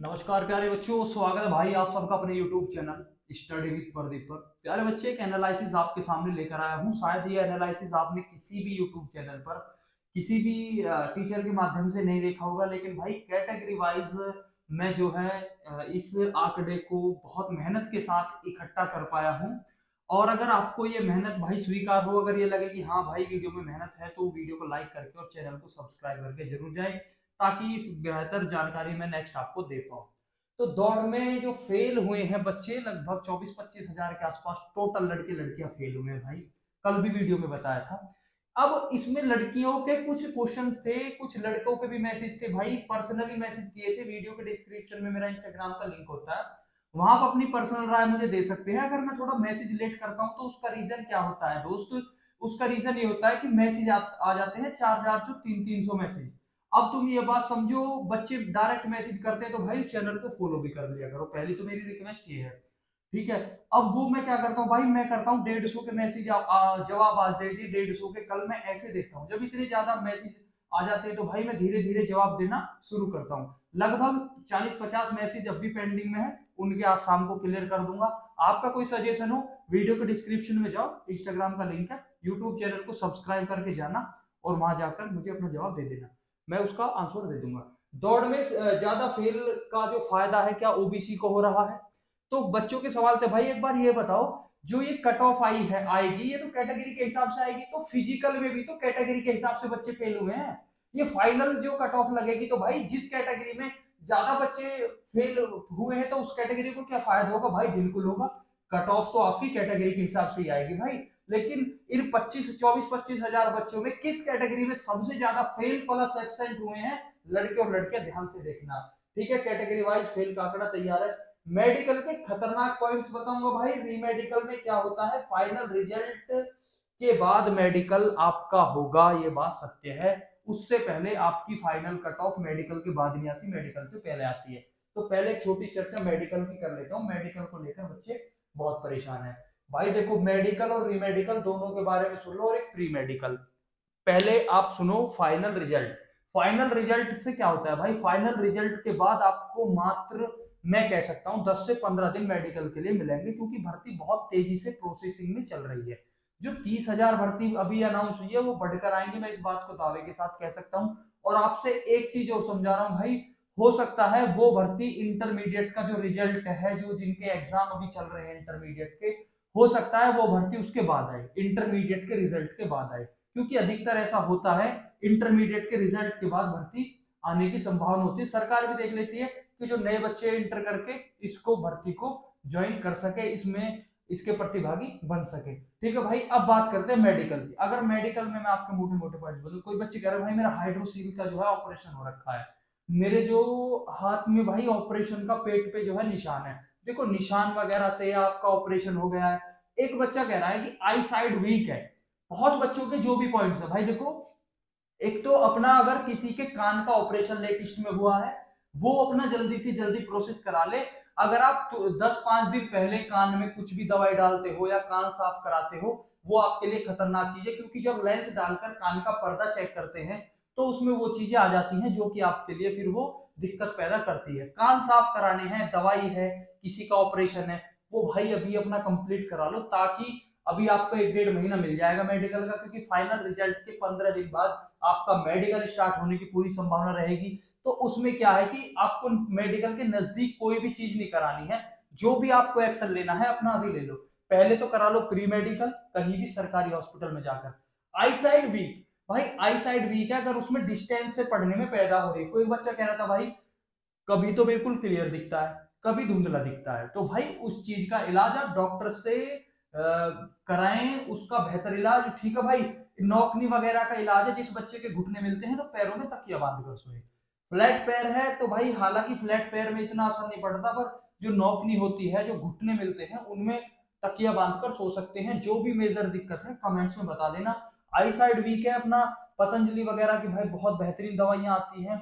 नमस्कार प्यारे बच्चों, स्वागत है भाई आप सबका अपने YouTube channel study with Pradeep पर। प्यारे बच्चे, एक एनालिसिस आपके सामने लेकर आया हूँ। शायद ये एनालिसिस आपने किसी भी YouTube चैनल पर किसी भी टीचर के माध्यम से नहीं देखा होगा, लेकिन भाई कैटेगरी वाइज मैं जो है इस आंकड़े को बहुत मेहनत के साथ इकट्ठा कर पाया हूँ। और अगर आपको ये मेहनत भाई स्वीकार हो, अगर ये लगे कि हाँ भाई वीडियो में मेहनत है, तो वीडियो को लाइक करके और चैनल को सब्सक्राइब करके जरूर जाए, ताकि बेहतर जानकारी मैं नेक्स्ट आपको दे पाऊँ। तो दौड़ में जो फेल हुए हैं बच्चे, लगभग 24-25 हजार के आसपास टोटल लड़के लड़कियां फेल हुए हैं भाई। कल भी वीडियो में बताया था। अब इसमें लड़कियों के कुछ क्वेश्चंस थे, कुछ लड़कों के भी मैसेज थे भाई। पर्सनली मैसेज किए थे। वीडियो के डिस्क्रिप्शन में मेरा इंस्टाग्राम का लिंक होता है, वहां पर अपनी पर्सनल राय मुझे दे सकते हैं। अगर मैं थोड़ा मैसेज लेट करता हूं तो उसका रीजन क्या होता है दोस्त? उसका रीजन ये होता है कि मैसेज आ जाते हैं 400 300 मैसेज। अब तुम ये बात समझो, बच्चे डायरेक्ट मैसेज करते हैं तो भाई चैनल को फॉलो भी कर लिया करो। पहली तो मेरी रिक्वेस्ट ये है, ठीक है। अब वो मैं क्या करता हूँ भाई, मैं करता हूँ 150 के मैसेज जवाब आज दे दिए 150 के, कल मैं ऐसे देखता हूँ। जब इतने ज्यादा मैसेज आ जाते हैं तो भाई मैं धीरे धीरे जवाब देना शुरू करता हूँ। लगभग 40-50 मैसेज अब भी पेंडिंग में है, उनके आज शाम को क्लियर कर दूंगा। आपका कोई सजेशन हो, वीडियो के डिस्क्रिप्शन में जाओ, इंस्टाग्राम का लिंक है, यूट्यूब चैनल को सब्सक्राइब करके जाना और वहां जाकर मुझे अपना जवाब दे देना, मैं उसका आंसर दे दूंगा। दौड़ में ज्यादा फेल का जो फायदा है, क्या ओबीसी को हो रहा है? तो बच्चों के सवाल थे भाई, एक बार ये बताओ, जो ये कट ऑफ आई है आएगी, ये तो कैटेगरी के हिसाब से आएगी, तो फिजिकल में भी तो कैटेगरी के हिसाब से बच्चे फेल हुए हैं। ये फाइनल जो कट ऑफ लगेगी, तो भाई जिस कैटेगरी में ज्यादा बच्चे फेल हुए हैं तो उस कैटेगरी को क्या फायदा होगा भाई? बिल्कुल होगा। कट ऑफ तो आपकी कैटेगरी के हिसाब से ही आएगी भाई। लेकिन इन 24-25 हजार बच्चों में किस कैटेगरी में सबसे ज्यादा फेल प्लस एब्सेंट हुए हैं लड़के और लड़कियां? ध्यान से देखना, ठीक है। कैटेगरी वाइज फेल का आंकड़ा तैयार है। मेडिकल के खतरनाक पॉइंट्स बताऊंगा भाई। री मेडिकल में क्या होता है, फाइनल रिजल्ट के बाद मेडिकल आपका होगा, ये बात सत्य है। उससे पहले आपकी फाइनल कट ऑफ मेडिकल के बाद नहीं आती, मेडिकल से पहले आती है। तो पहले एक छोटी चर्चा मेडिकल की कर लेता हूँ। मेडिकल को लेकर बच्चे बहुत परेशान है भाई। देखो, मेडिकल और री मेडिकल दोनों के बारे में सुन लो, और एक प्री मेडिकल। पहले आप सुनो फाइनल रिजल्ट। फाइनल रिजल्ट से क्या होता है भाई? फाइनल रिजल्ट के बाद आपको मात्र, मैं कह सकता हूं, 10 से 15 दिन मेडिकल के लिए मिलेंगे, क्योंकि भर्ती बहुत तेजी से प्रोसेसिंग में चल रही है। जो 30,000 भर्ती अभी अनाउंस हुई है वो बढ़कर आएंगे, मैं इस बात को दावे के साथ कह सकता हूं। और आपसे एक चीज और समझा रहा हूं भाई, हो सकता है वो भर्ती इंटरमीडिएट का जो रिजल्ट है, जो जिनके एग्जाम अभी चल रहे हैं इंटरमीडिएट के, हो सकता है वो भर्ती उसके बाद आए, इंटरमीडिएट के रिजल्ट के बाद आए। क्योंकि अधिकतर ऐसा होता है, इंटरमीडिएट के रिजल्ट के बाद भर्ती आने की संभावना होती है। सरकार भी देख लेती है कि जो नए बच्चे इंटर करके इसको भर्ती को ज्वाइन कर सके, इसमें इसके प्रतिभागी बन सके, ठीक है भाई। अब बात करते हैं मेडिकल की। अगर मेडिकल में मैं आपके मोटे मोटे पॉइंट्स बताऊं, कोई बच्चे कह रहे हैं भाई मेरा हाइड्रोसील का जो है ऑपरेशन हो रखा है, मेरे जो हाथ में भाई ऑपरेशन का पेट पे जो है निशान है, देखो निशान वगैरह से आपका ऑपरेशन हो गया है। एक बच्चा कह रहा है कि आई साइड वीक है। बहुत बच्चों के जो भी पॉइंट्स है भाई, देखो, एक तो अपना अगर किसी के कान का ऑपरेशन लेटेस्ट में हुआ है, वो अपना जल्दी से जल्दी प्रोसेस करा ले। अगर आप 10-5 दिन पहले कान में कुछ भी दवाई डालते हो या कान साफ कराते हो, वो आपके लिए खतरनाक चीज है, क्योंकि जब लेंस डालकर कान का पर्दा चेक करते हैं तो उसमें वो चीजें आ जाती हैं जो कि आपके लिए फिर वो दिक्कत पैदा करती है। कान साफ कराने हैं, दवाई है, किसी का ऑपरेशन है, वो भाई अभी अपना कंप्लीट करा लो, ताकि अभी आपको 1-1.5 महीना मिल जाएगा मेडिकल का, क्योंकि फाइनल रिजल्ट के 15 दिन बाद आपका मेडिकल स्टार्ट होने की पूरी संभावना रहेगी। तो उसमें क्या है कि आपको मेडिकल के नजदीक कोई भी चीज नहीं करानी है, जो भी आपको एक्शन लेना है अपना अभी ले लो। पहले तो करा लो प्री मेडिकल कहीं भी सरकारी हॉस्पिटल में जाकर। आई साइड वीक, भाई आई साइड वीक है अगर उसमें डिस्टेंस से पढ़ने में पैदा हो रही है। कोई बच्चा कह रहा था भाई कभी तो बिल्कुल क्लियर दिखता है, कभी धुंधला दिखता है, तो भाई उस चीज का इलाज आप डॉक्टर से कराएं, उसका बेहतर इलाज, ठीक है भाई। नौकनी वगैरह का इलाज है, जिस बच्चे के घुटने मिलते हैं तो पैरों में तकिया बांध कर सोए। फ्लैट पैर है तो भाई, हालांकि फ्लैट पैर में इतना असर नहीं पड़ता, पर जो नौकनी होती है, जो घुटने मिलते हैं, उनमें तकिया बांधकर सो सकते हैं। जो भी मेजर दिक्कत है कमेंट्स में बता देना। आई साइड वीक है, अपना पतंजलि वगैरह की भाई बहुत बेहतरीन दवाइयां आती हैं,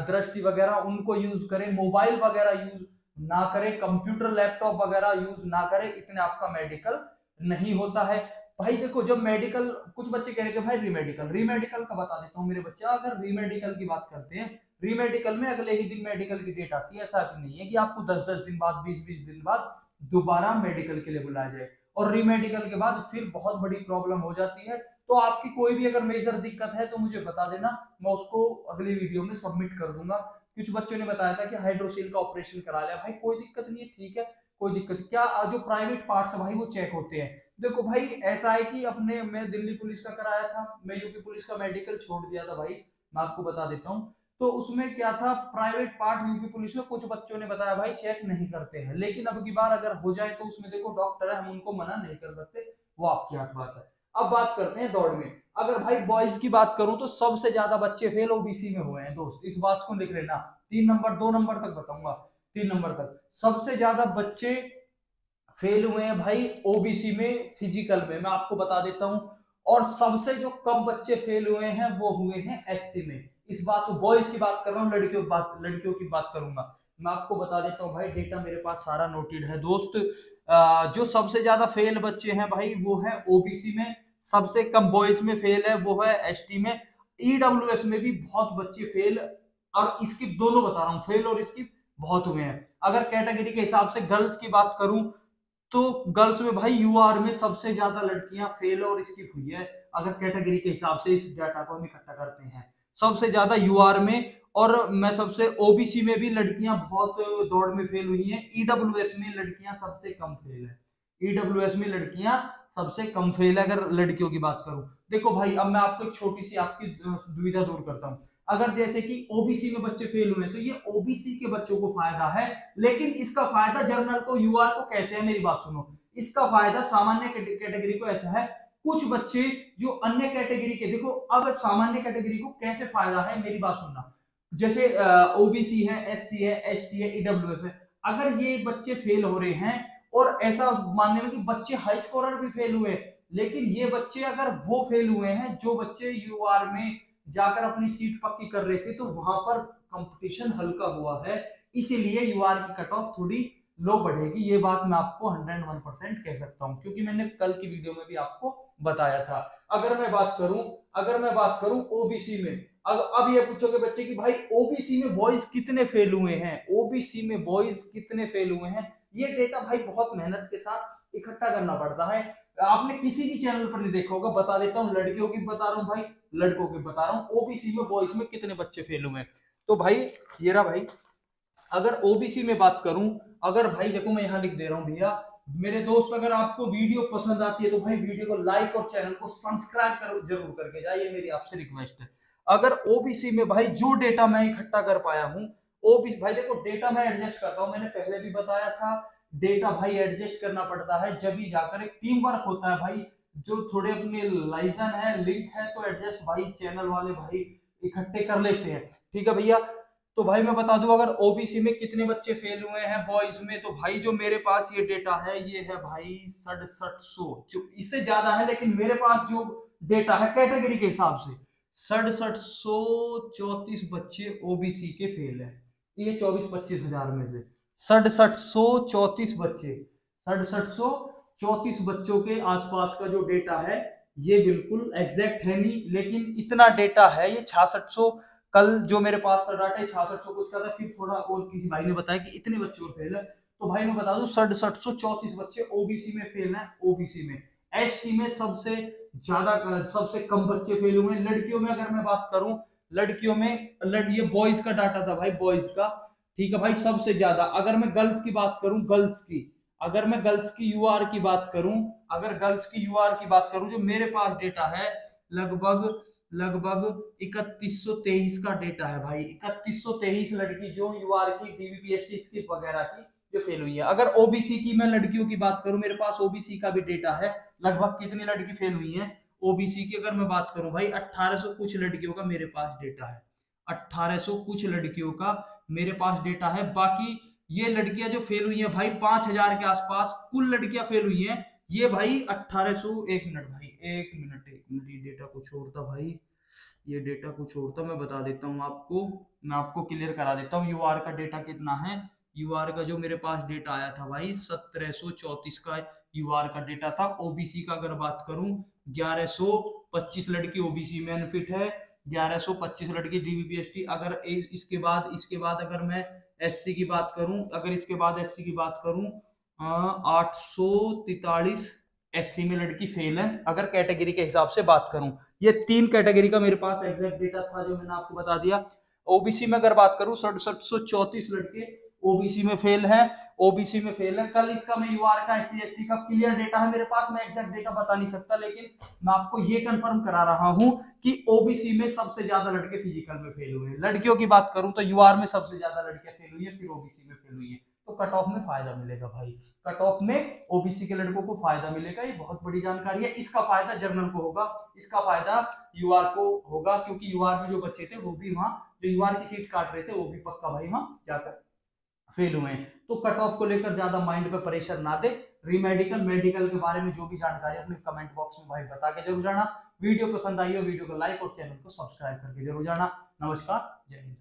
दृष्टि वगैरह, उनको यूज करें। मोबाइल वगैरह यूज ना करें, कंप्यूटर लैपटॉप वगैरह यूज ना करें, इतने आपका मेडिकल नहीं होता है भाई। देखो, जब मेडिकल, कुछ बच्चे कह रहे थे भाई रीमेडिकल, रीमेडिकल का बता देता हूँ मेरे बच्चे। अगर रीमेडिकल की बात करते हैं, रीमेडिकल में अगले ही दिन मेडिकल की डेट आती है। ऐसा नहीं है कि आपको 10-10 दिन बाद, 20-20 दिन बाद दोबारा मेडिकल के लिए बुलाया जाए। और रीमेडिकल के बाद फिर बहुत बड़ी प्रॉब्लम हो जाती है। तो आपकी कोई भी अगर मेजर दिक्कत है तो मुझे बता देना, मैं उसको अगली वीडियो में सबमिट कर दूंगा। कुछ बच्चों ने बताया था कि हाइड्रोसील का ऑपरेशन करा लिया। भाई कोई दिक्कत नहीं है, ठीक है, कोई दिक्कत क्या, जो प्राइवेट पार्ट्स है भाई वो चेक होते हैं। देखो भाई ऐसा है कि अपने मैं दिल्ली पुलिस का कराया था, मैं यूपी पुलिस का मेडिकल छोड़ दिया था भाई, मैं आपको बता देता हूँ। तो उसमें क्या था, प्राइवेट पार्ट यूपी पुलिस में कुछ बच्चों ने बताया भाई चेक नहीं करते हैं, लेकिन अब की बार अगर हो जाए तो उसमें देखो डॉक्टर है, हम उनको मना नहीं कर सकते, वो आपकी हाथ बात है। अब बात करते हैं दौड़ में। अगर भाई बॉयज की बात करूं तो सबसे ज्यादा बच्चे फेल ओबीसी में हुए हैं दोस्त, इस बात को लिख लेना। 3 नंबर, 2 नंबर तक बताऊंगा, 3 नंबर तक सबसे ज्यादा बच्चे फेल हुए हैं भाई ओबीसी में, फिजिकल में, मैं आपको बता देता हूं। और सबसे जो कम बच्चे फेल हुए हैं वो हुए हैं एससी में। इस बात को, बॉयज की बात कर रहा हूँ, लड़कियों की बात करूंगा। मैं आपको बता देता हूँ भाई, डेटा मेरे पास सारा नोटेड है दोस्त। जो सबसे ज्यादा फेल बच्चे हैं भाई वो है ओबीसी में, सबसे कम बॉयज में फेल है वो है एसटी में। ईडब्ल्यूएस में भी बहुत बच्चे फेल और इसकी दोनों बता रहा हूँ, फेल और इसकी बहुत हुए हैं। अगर कैटेगरी के हिसाब से गर्ल्स की बात करूं तो गर्ल्स में भाई यूआर में सबसे ज्यादा लड़कियां फेल और इसकी हुई है। अगर कैटेगरी के हिसाब से इस डाटा को हम इकट्ठा करते हैं, सबसे ज्यादा यूआर में, और मैं सबसे ओबीसी में भी लड़कियां बहुत दौड़ में फेल हुई हैं। ईडब्ल्यूएस में लड़कियां सबसे कम फेल है, ईडब्ल्यूएस में लड़कियां सबसे कम फेल है अगर लड़कियों की बात करूं। देखो भाई अब मैं आपको एक छोटी सी आपकी दुविधा दूर करता हूं। अगर जैसे कि ओबीसी में बच्चे फेल हुए तो ये ओबीसी के बच्चों को फायदा है, लेकिन इसका फायदा जर्नल को, यूआर को कैसे है, मेरी बात सुनो। इसका फायदा सामान्य कैटेगरी को ऐसा है, कुछ बच्चे जो अन्य कैटेगरी के, देखो अब सामान्य कैटेगरी को कैसे फायदा है, मेरी बात सुनना। जैसे ओबीसी है, एससी है, एसटी है, ईडब्ल्यूएस है, अगर ये बच्चे फेल हो रहे हैं और ऐसा मानने में कि बच्चे हाई स्कोरर भी फेल हुए, लेकिन ये बच्चे अगर वो फेल हुए हैं जो बच्चे यूआर में जाकर अपनी सीट पक्की कर रहे थे, तो वहां पर कंपटीशन हल्का हुआ है, इसीलिए यूआर की कट ऑफ थोड़ी लो बढ़ेगी। ये बात मैं आपको 101% कह सकता हूं, क्योंकि मैंने कल की वीडियो में भी आपको बताया था। अगर मैं बात करूं ओबीसी में, अब ये पूछोगे बच्चे कि भाई ओबीसी में बॉयज कितने फेल हुए हैं, ओबीसी में बॉयज कितने फेल हुए हैं, ये डेटा भाई बहुत मेहनत के साथ इकट्ठा करना पड़ता है। आपने किसी भी चैनल पर नहीं देखा होगा, बता देता हूँ, लड़कियों की बता रहा हूँ भाई, लड़कों की बता रहा हूँ, ओबीसी में बॉयज में कितने बच्चे फेल हुए हैं। तो भाई ये रहा भाई, अगर ओबीसी में बात करूं, अगर भाई देखो मैं यहां लिख दे रहा हूं भैया, मेरे दोस्त अगर आपको वीडियो पसंद आती है तो भाई वीडियो को लाइक और चैनल को सब्सक्राइब करो, जरूर करके जाइए, मेरी आपसे रिक्वेस्ट है। अगर ओबीसी में भाई जो डेटा मैं इकट्ठा कर पाया हूं, ओबीसी भाई देखो डेटा मैं एडजस्ट करता हूं, मैंने पहले भी बताया था, डेटा भाई एडजस्ट करना पड़ता है, जब ही जाकर एक टीम वर्क होता है भाई, जो थोड़े अपने लाइजन है, लिंक है, तो एडजस्ट भाई चैनल वाले भाई इकट्ठे कर लेते हैं, ठीक है भैया। तो भाई मैं बता दूं, अगर ओबीसी में कितने बच्चे फेल हुए हैं बॉयज में, तो भाई जो मेरे पास ये डेटा है ये है भाई 6700, जो इससे ज्यादा है, लेकिन मेरे पास जो डेटा है कैटेगरी के हिसाब से 6734 बच्चे ओबीसी के फेल है। ये 24-25 हजार में से 6734 बच्चे, 6734 बच्चों के आसपास का जो डेटा है, ये बिल्कुल एग्जैक्ट है नहीं, लेकिन इतना डेटा है, ये 6600, कल जो मेरे पास डाटा है 6600 कुछ का था, फिर थोड़ा और किसी भाई ने बताया कि इतने बच्चे और फेल है, तो भाई मैं बता दूं 6734 बच्चे ओबीसी में फेल है। ओबीसी में, एसटी में सबसे ज्यादा, सबसे कम बच्चे फेल हुए हैं। लड़कियों में अगर मैं बात करूं, लड़कियों में ये बॉयज का डाटा था भाई, बॉयज का, ठीक है भाई, सबसे ज्यादा। अगर मैं गर्ल्स की बात करूं, अगर मैं गर्ल्स की यूआर की बात करूं, अगर गर्ल्स की यूआर की बात करूं, जो मेरे पास डेटा है, लगभग 3123 का डेटा है भाई, 3123 लड़की जो यूआर की, डीबीपीएसटी स्किप वगैरह की जो फेल हुई है। अगर ओबीसी की मैं लड़कियों की बात करूं, मेरे पास ओबीसी का भी डेटा है, लगभग कितनी लड़की फेल हुई है ओबीसी की, अगर मैं बात करूं भाई 1800 कुछ लड़कियों का मेरे पास डेटा है, 1800 कुछ लड़कियों का मेरे पास डेटा है। बाकी ये लड़कियां जो फेल हुई है भाई 5000 के आसपास कुल लड़कियां फेल हुई हैं, ये भाई 1800, एक मिनट भाई, एक मिनट, ये डेटा कुछ और था भाई, ये डेटा कुछ और था, मैं बता देता हूँ आपको, मैं आपको क्लियर करा देता हूँ यूआर का डेटा कितना है। यूआर का जो मेरे पास डेटा आया था भाई 1734 का यूआर का डेटा था। ओबीसी का अगर बात करूं 1125 लड़की ओबीसी में अनफिट है, 1125 लड़के DVPST। अगर इसके बाद अगर मैं SC की बात करूं, अगर इसके बाद SC की बात करूं 843 SC में लड़की फेल है, अगर कैटेगरी के हिसाब से बात करूं। ये 3 कैटेगरी का मेरे पास एग्जैक्ट डेटा था जो मैंने आपको बता दिया। ओबीसी में अगर बात करूं 6734 लड़के ओबीसी में फेल है, ओबीसी में फेल है। कल इसका मैं यूआर का SC/ST का क्लियर डेटा है मेरे पास, मैं एग्जैक्ट डेटा बता नहीं सकता, लेकिन मैं आपको ये कंफर्म करा रहा हूं कि ओबीसी में सबसे ज्यादा लड़के फिजिकल में फेल हुए हैं। लड़कियों की बात करूं तो यूआर में सबसे ज्यादा लड़कियां फेल हुई है, फिर ओबीसी में फेल हुई है। तो कट ऑफ में फायदा मिलेगा भाई, कट ऑफ में ओबीसी के लड़कों को फायदा मिलेगा। ये बहुत बड़ी जानकारी है। इसका फायदा जनरल को होगा, इसका फायदा यूआर को होगा, क्योंकि यूआर में जो बच्चे थे वो भी वहां जो यूआर की सीट काट रहे थे वो भी पक्का भाई वहां जाकर फेल हुए हैं। तो कट ऑफ को लेकर ज्यादा माइंड पे प्रेशर ना दे। रीमेडिकल मेडिकल के बारे में जो भी जानकारी अपने कमेंट बॉक्स में भाई बता के जरूर जाना। वीडियो पसंद आई हो वीडियो को लाइक और चैनल को सब्सक्राइब करके जरूर जाना। नमस्कार, जय हिंद।